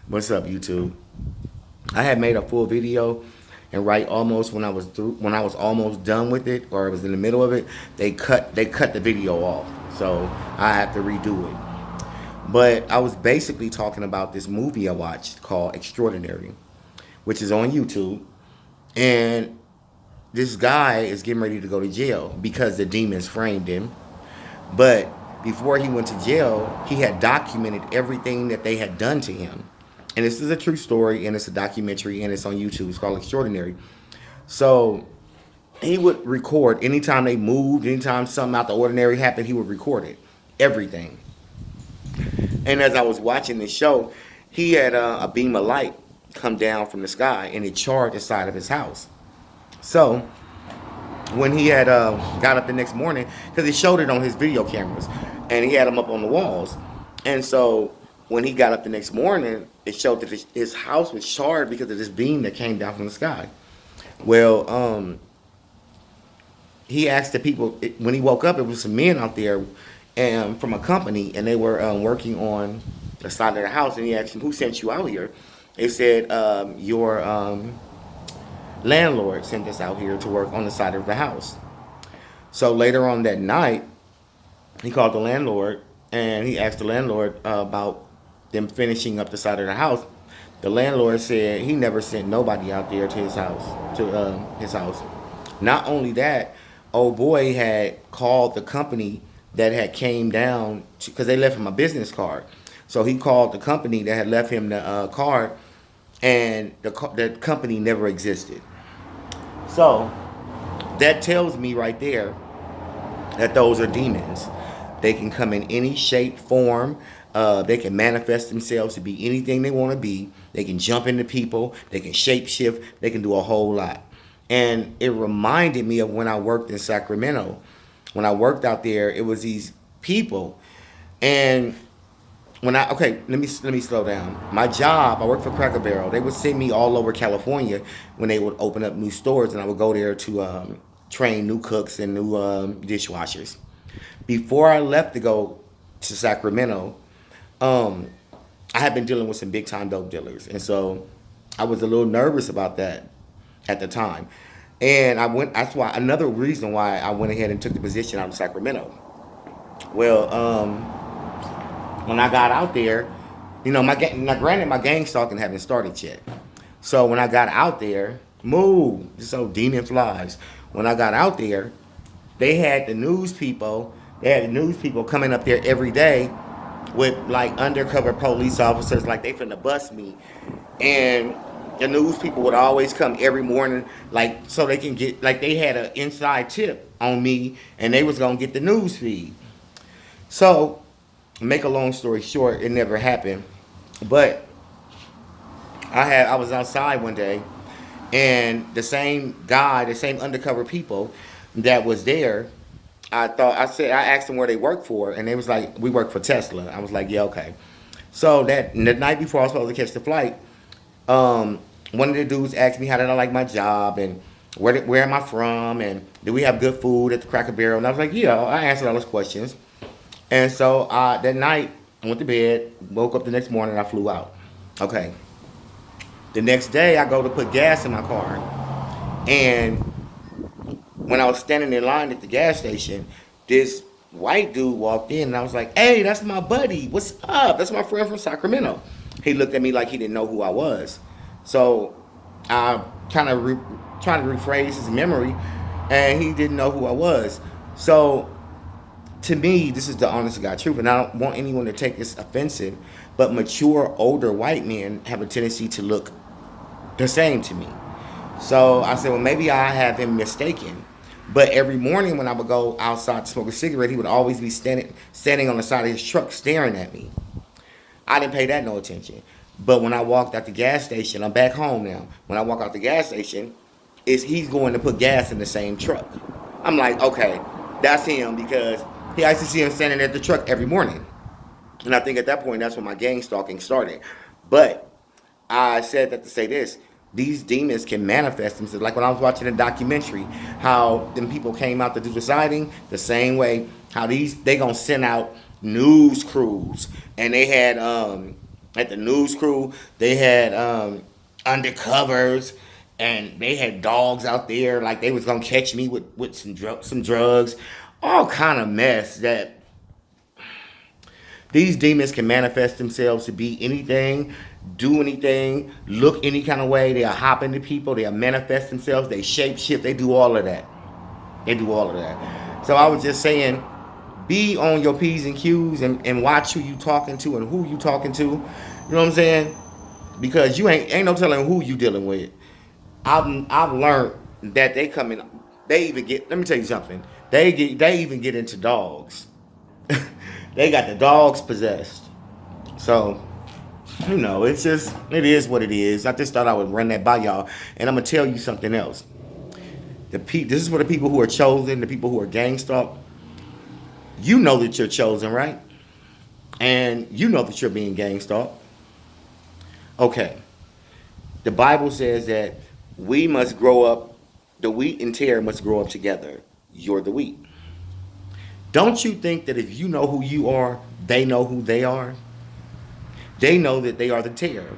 What's up, YouTube? I had made a full video, and right almost when I was almost done with it, or it was in the middle of it, they cut the video off. So I have to redo it. But I was basically talking about this movie I watched called Extraordinary, which is on YouTube, and this guy is getting ready to go to jail because the demons framed him. But before he went to jail, he had documented everything that they had done to him. And this is a true story, and it's a documentary, and it's on YouTube. It's called Extraordinary. So he would record anytime they moved, anytime something out the ordinary happened, he would record it, everything. And as I was watching the show, he had a beam of light come down from the sky, and it charred the side of his house. So when he had got up the next morning, because he showed it on his video cameras, and he had them up on the walls. And so when he got up the next morning, it showed that his house was charred because of this beam that came down from the sky. Well, he asked the people when he woke up. It was some men out there, and from a company, and they were working on the side of the house. And he asked them, "Who sent you out here?" They said, "Your landlord sent us out here to work on the side of the house." So later on that night, he called the landlord and he asked the landlord about them finishing up the side of the house. The landlord said he never sent nobody out there to his house, Not only that, old boy had called the company that had came down because they left him a business card. So he called the company that had left him the card, and the company never existed. So that tells me right there that those are demons. They can come in any shape, form. They can manifest themselves to be anything they want to be. They can jump into people. They can shape shift. They can do a whole lot. And it reminded me of when I worked in Sacramento. When I worked out there, it was these people. And let me slow down. My job, I worked for Cracker Barrel. They would send me all over California when they would open up new stores, and I would go there to train new cooks and new dishwashers. Before I left to go to Sacramento, I had been dealing with some big time dope dealers, and so I was a little nervous about that at the time. And I went. That's why another reason why I went ahead and took the position out of Sacramento. Well, when I got out there, now granted, my gang stalking hadn't started yet. So when I got out there, move, this old demon flies. When I got out there, they had the news people. They had the news people coming up there every day with like undercover police officers, like they finna bust me. And the news people would always come every morning, like so they can get like they had an inside tip on me, and they was gonna get the news feed. So make a long story short, it never happened. But I was outside one day, and the same guy, the same undercover people that was there, I asked them where they worked for, and they was like, we work for Tesla. I was like, yeah, okay. So that the night before I was supposed to catch the flight, one of the dudes asked me how did I like my job, and where am I from, and do we have good food at the Cracker Barrel? And I was like, yeah, I answered all those questions. And so that night, I went to bed, woke up the next morning, I flew out. Okay. The next day, I go to put gas in my car. And when I was standing in line at the gas station, this white dude walked in, and I was like, hey, that's my buddy. What's up? That's my friend from Sacramento. He looked at me like he didn't know who I was. So I kind of tried to rephrase his memory, and he didn't know who I was. So to me, this is the honest to God truth, and I don't want anyone to take this offensive, but mature, older white men have a tendency to look the same to me. So I said, well, maybe I have him mistaken. But every morning when I would go outside to smoke a cigarette, he would always be standing on the side of his truck staring at me. I didn't pay that no attention. But when I walked out the gas station, I'm back home now. When I walk out the gas station, he's going to put gas in the same truck. I'm like, okay, that's him because I used to see him standing at the truck every morning. And I think at that point, that's when my gang stalking started. But I said that to say this. These demons can manifest themselves. Like when I was watching a documentary, how them people came out to do the sighting, the same way, how they gonna send out news crews. And they had At the news crew, they had undercovers, and they had dogs out there like they was gonna catch me with some drugs, all kind of mess. That these demons can manifest themselves to be anything, do anything, look any kind of way. They'll hop into people. They'll manifest themselves. They shape shift. They do all of that. They do all of that. So I was just saying, be on your P's and Q's, and watch who you talking to and who you talking to. You know what I'm saying? Because you ain't no telling who you dealing with. I've learned that they come in. They even get. Let me tell you something. They even get into dogs. They got the dogs possessed. So it is what it is. I just thought I would run that by y'all, and I'm gonna tell you something else. This is for the people who are chosen, the people who are gang stalked. You know that you're chosen, right? And you know that you're being gang stalked. Okay. The Bible says that we must grow up, the wheat and tare must grow up together. You're the wheat. Don't you think that if you know who you are, they know who they are? They know that they are the tare.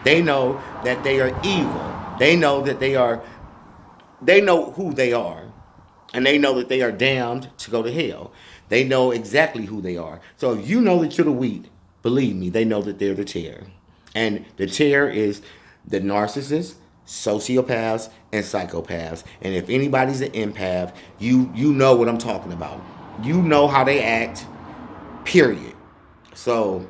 They know that they are evil. They know who they are. And they know that they are damned to go to hell. They know exactly who they are. So if you know that you're the wheat, believe me, they know that they're the tare. And the tare is the narcissists, sociopaths, and psychopaths. And if anybody's an empath, you know what I'm talking about. You know how they act, period. So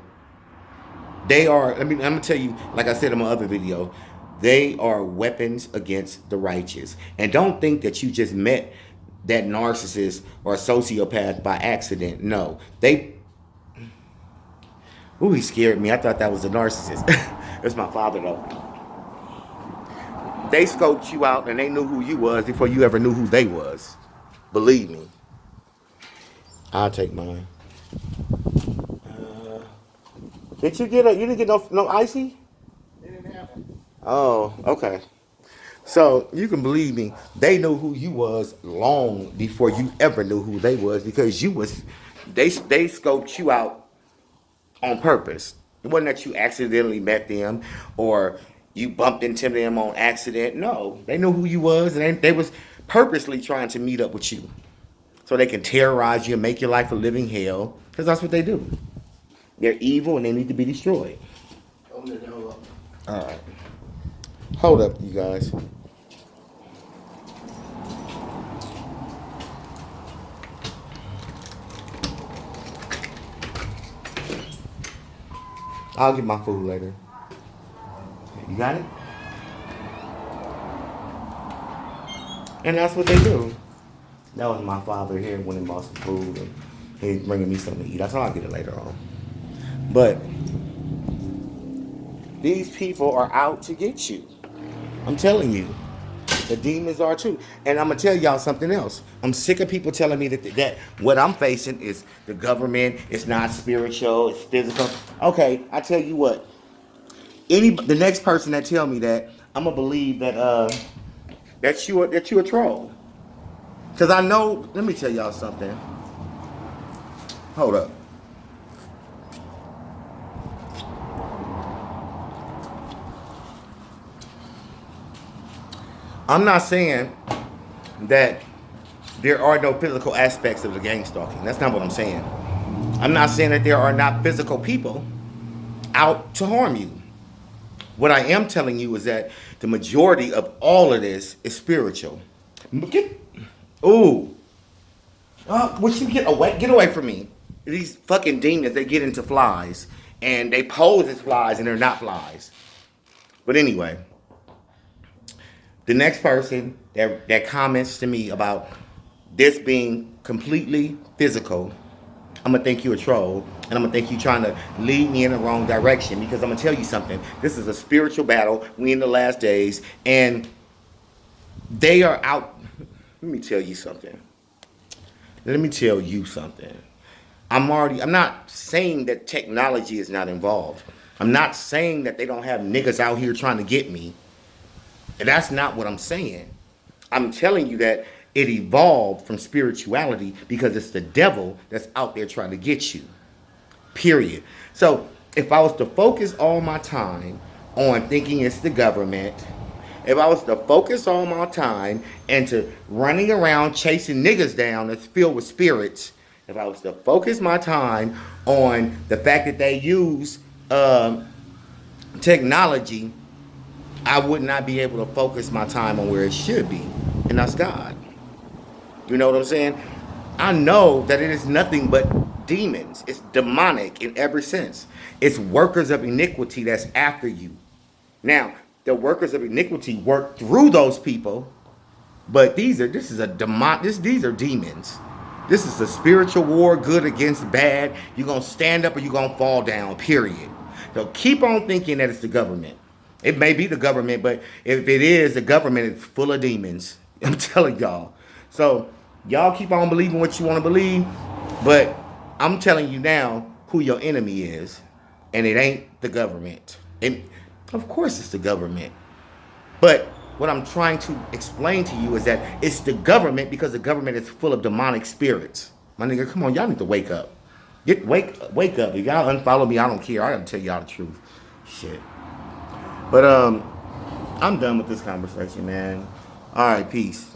they are, I'm gonna tell you, like I said in my other video, they are weapons against the righteous. And don't think that you just met that narcissist or sociopath by accident. No. He scared me. I thought that was a narcissist. That's my father though. They scoped you out and they knew who you was before you ever knew who they was. Believe me. I'll take mine. Did you get you didn't get no icy? They didn't have it. Oh, okay. So you can believe me, they knew who you was long before you ever knew who they was, because they scoped you out on purpose. It wasn't that you accidentally met them or you bumped into them on accident. No, they knew who you was, and they was purposely trying to meet up with you so they can terrorize you and make your life a living hell, because that's what they do. They're evil and they need to be destroyed. All right. Hold up, you guys. I'll get my food later. You got it? And that's what they do. That was my father here when he bought some food, and he's bringing me something to eat. I thought I'll get it later on. But these people are out to get you. I'm telling you. The demons are too. And I'm going to tell y'all something else. I'm sick of people telling me that what I'm facing is the government, it's not spiritual, it's physical. Okay, I tell you what. The next person that tell me that, I'm going to believe that you a troll. Because I know, let me tell y'all something. Hold up. I'm not saying that there are no physical aspects of the gang stalking. That's not what I'm saying. I'm not saying that there are not physical people out to harm you. What I am telling you is that the majority of all of this is spiritual. Ooh. Would you get away? Get away from me. These fucking demons, they get into flies. And they pose as flies and they're not flies. But anyway. The next person that comments to me about this being completely physical, I'm going to think you a troll, and I'm going to think you trying to lead me in the wrong direction, because I'm going to tell you something. This is a spiritual battle. We in the last days, and they are out. Let me tell you something. I'm not saying that technology is not involved. I'm not saying that they don't have niggas out here trying to get me. That's not what I'm saying. I'm telling you that it evolved from spirituality because it's the devil that's out there trying to get you. Period. So if I was to focus all my time on thinking it's the government, if I was to focus all my time into running around chasing niggas down that's filled with spirits, if I was to focus my time on the fact that they use technology, I would not be able to focus my time on where it should be, and that's God. You know what I'm saying? I know that it is nothing but demons. It's demonic in every sense. It's workers of iniquity that's after you. Now, the workers of iniquity work through those people, but this is a demon. These are demons. This is a spiritual war, good against bad. You're gonna stand up or you're gonna fall down. Period. So keep on thinking that it's the government. It may be the government, but if it is, the government is full of demons. I'm telling y'all. So y'all keep on believing what you want to believe, but I'm telling you now who your enemy is, and it ain't the government. And of course, it's the government. But what I'm trying to explain to you is that it's the government because the government is full of demonic spirits. My nigga, come on, y'all need to wake up. Wake up. If y'all unfollow me, I don't care. I gotta tell y'all the truth. Shit. But I'm done with this conversation, man. All right, peace.